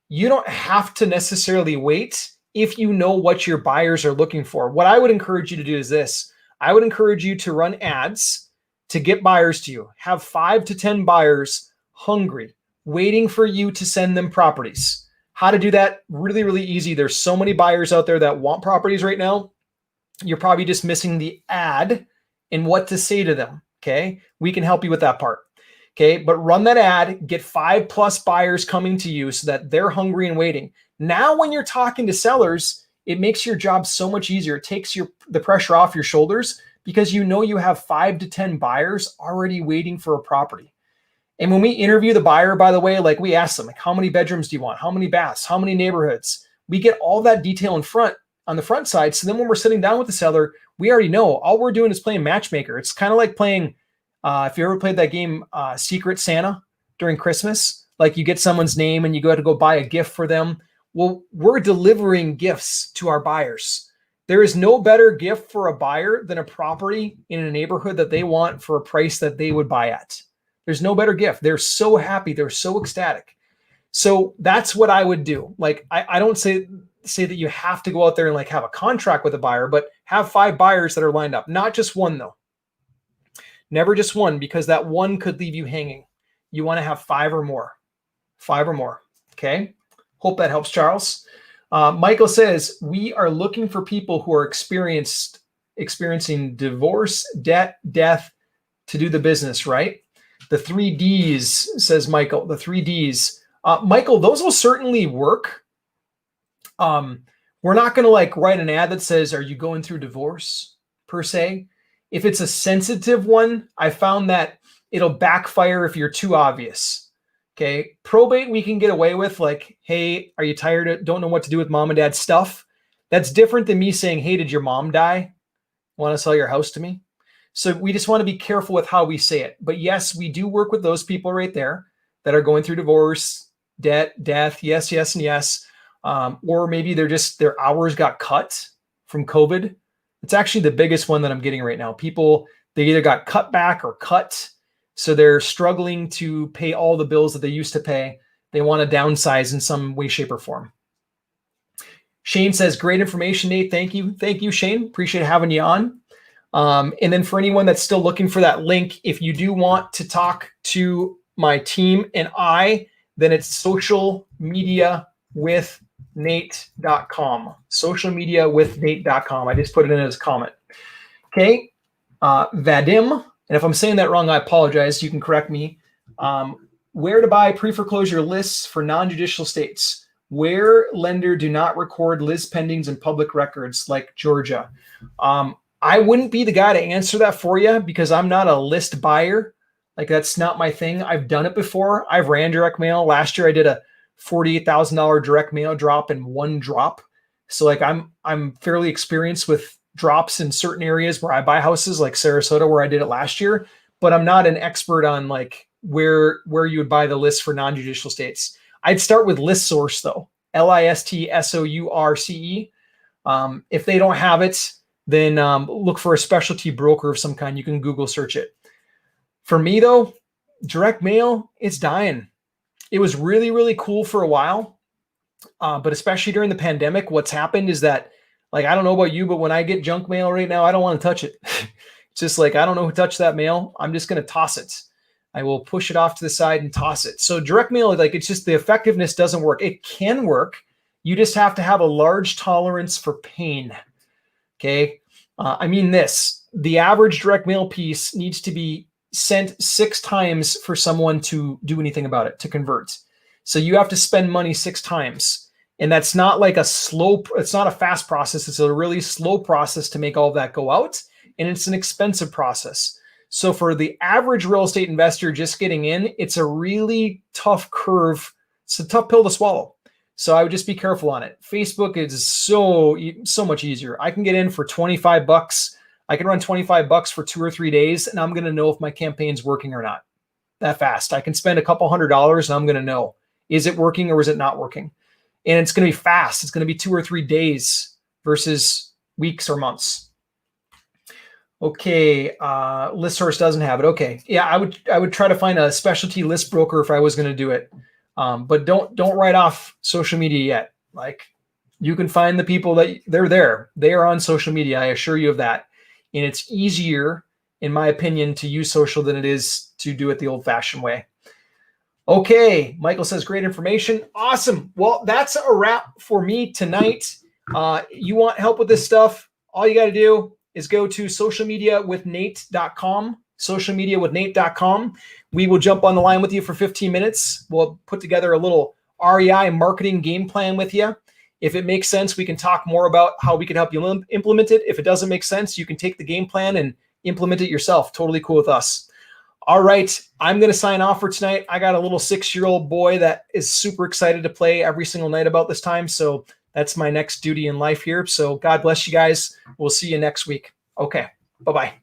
You don't have to necessarily wait if you know what your buyers are looking for. What I would encourage you to do is this. I would encourage you to run ads to get buyers to you. Have 5 to 10 buyers hungry, waiting for you to send them properties. How to do that? Really, really easy. There's so many buyers out there that want properties right now. You're probably just missing the ad and what to say to them. Okay. We can help you with that part. Okay. But run that ad, get 5+ buyers coming to you so that they're hungry and waiting. Now, when you're talking to sellers, it makes your job so much easier. It takes the pressure off your shoulders because you know you have 5 to 10 buyers already waiting for a property. And when we interview the buyer, by the way, like we ask them, like, how many bedrooms do you want? How many baths? How many neighborhoods? We get all that detail on the front side. So then when we're sitting down with the seller, we already know all we're doing is playing matchmaker. It's kind of like playing, if you ever played that game, Secret Santa during Christmas, like you get someone's name and you go to go buy a gift for them. Well, we're delivering gifts to our buyers. There is no better gift for a buyer than a property in a neighborhood that they want for a price that they would buy at. There's no better gift. They're so happy. They're so ecstatic. So that's what I would do. Like, I don't say that you have to go out there and like have a contract with a buyer, but have 5 buyers that are lined up. Not just one, though. Never just one, because that one could leave you hanging. You want to have 5 or more. 5 or more. Okay. Hope that helps, Charles. Michael says, we are looking for people who are experiencing divorce, debt, death to do the business, right? The 3 Ds, says Michael, the 3 Ds. Michael, those will certainly work. We're not going to like write an ad that says, are you going through divorce per se? If it's a sensitive one, I found that it'll backfire if you're too obvious. Okay. Probate, we can get away with, like, hey, are you tired? Don't know what to do with mom and dad stuff. That's different than me saying, hey, did your mom die? Want to sell your house to me? So we just want to be careful with how we say it. But yes, we do work with those people right there that are going through divorce, debt, death. Yes, yes, and yes. Or maybe their hours got cut from COVID. It's actually the biggest one that I'm getting right now. People, they either got cut back or cut. So they're struggling to pay all the bills that they used to pay. They want to downsize in some way, shape, or form. Shane says, great information, Nate. Thank you. Thank you, Shane. Appreciate having you on. And then for anyone that's still looking for that link, if you do want to talk to my team and I, then it's socialmediawithnate.com. Socialmediawithnate.com. I just put it in as a comment. Okay. Vadim, and if I'm saying that wrong, I apologize. You can correct me. Where to buy pre-foreclosure lists for non-judicial states? Where lender do not record list pendings in public records like Georgia. I wouldn't be the guy to answer that for you because I'm not a list buyer. Like that's not my thing. I've done it before. I've ran direct mail. Last year I did a $48,000 direct mail drop in one drop. So like I'm fairly experienced with drops in certain areas where I buy houses like Sarasota where I did it last year, but I'm not an expert on like where you would buy the list for non-judicial states. I'd start with ListSource though, ListSource. If they don't have it, then look for a specialty broker of some kind. You can Google search it. For me though, direct mail, it's dying. It was really, really cool for a while. But especially during the pandemic, what's happened is that, like, I don't know about you, but when I get junk mail right now, I don't want to touch it. It's just like, I don't know who touched that mail. I'm just going to toss it. I will push it off to the side and toss it. So direct mail, like it's just the effectiveness doesn't work. It can work. You just have to have a large tolerance for pain. Okay. I mean this, the average direct mail piece needs to be sent 6 times for someone to do anything about it, to convert. So you have to spend money 6 times. And that's not like it's not a fast process. It's a really slow process to make all of that go out. And it's an expensive process. So for the average real estate investor just getting in, it's a really tough curve. It's a tough pill to swallow. So I would just be careful on it. Facebook is so much easier. I can get in for $25. I can run $25 for 2 or 3 days, and I'm going to know if my campaign's working or not. That fast. I can spend a couple $100, and I'm going to know, is it working or is it not working? And it's going to be fast. It's going to be 2 or 3 days versus weeks or months. Okay, ListSource doesn't have it. Okay, yeah, I would try to find a specialty list broker if I was going to do it, but don't write off social media yet. Like you can find the people that they're there. They are on social media. I assure you of that. And it's easier, in my opinion, to use social than it is to do it the old-fashioned way. Okay, Michael says great information. Awesome. Well, that's a wrap for me tonight. You want help with this stuff? All you got to do is go to socialmediawithnate.com, socialmediawithnate.com. We will jump on the line with you for 15 minutes. We'll put together a little REI marketing game plan with you. If it makes sense, we can talk more about how we can help you implement it. If it doesn't make sense, you can take the game plan and implement it yourself. Totally cool with us. All right, I'm going to sign off for tonight. I got a little 6-year-old boy that is super excited to play every single night about this time. So that's my next duty in life here. So God bless you guys. We'll see you next week. Okay, bye-bye.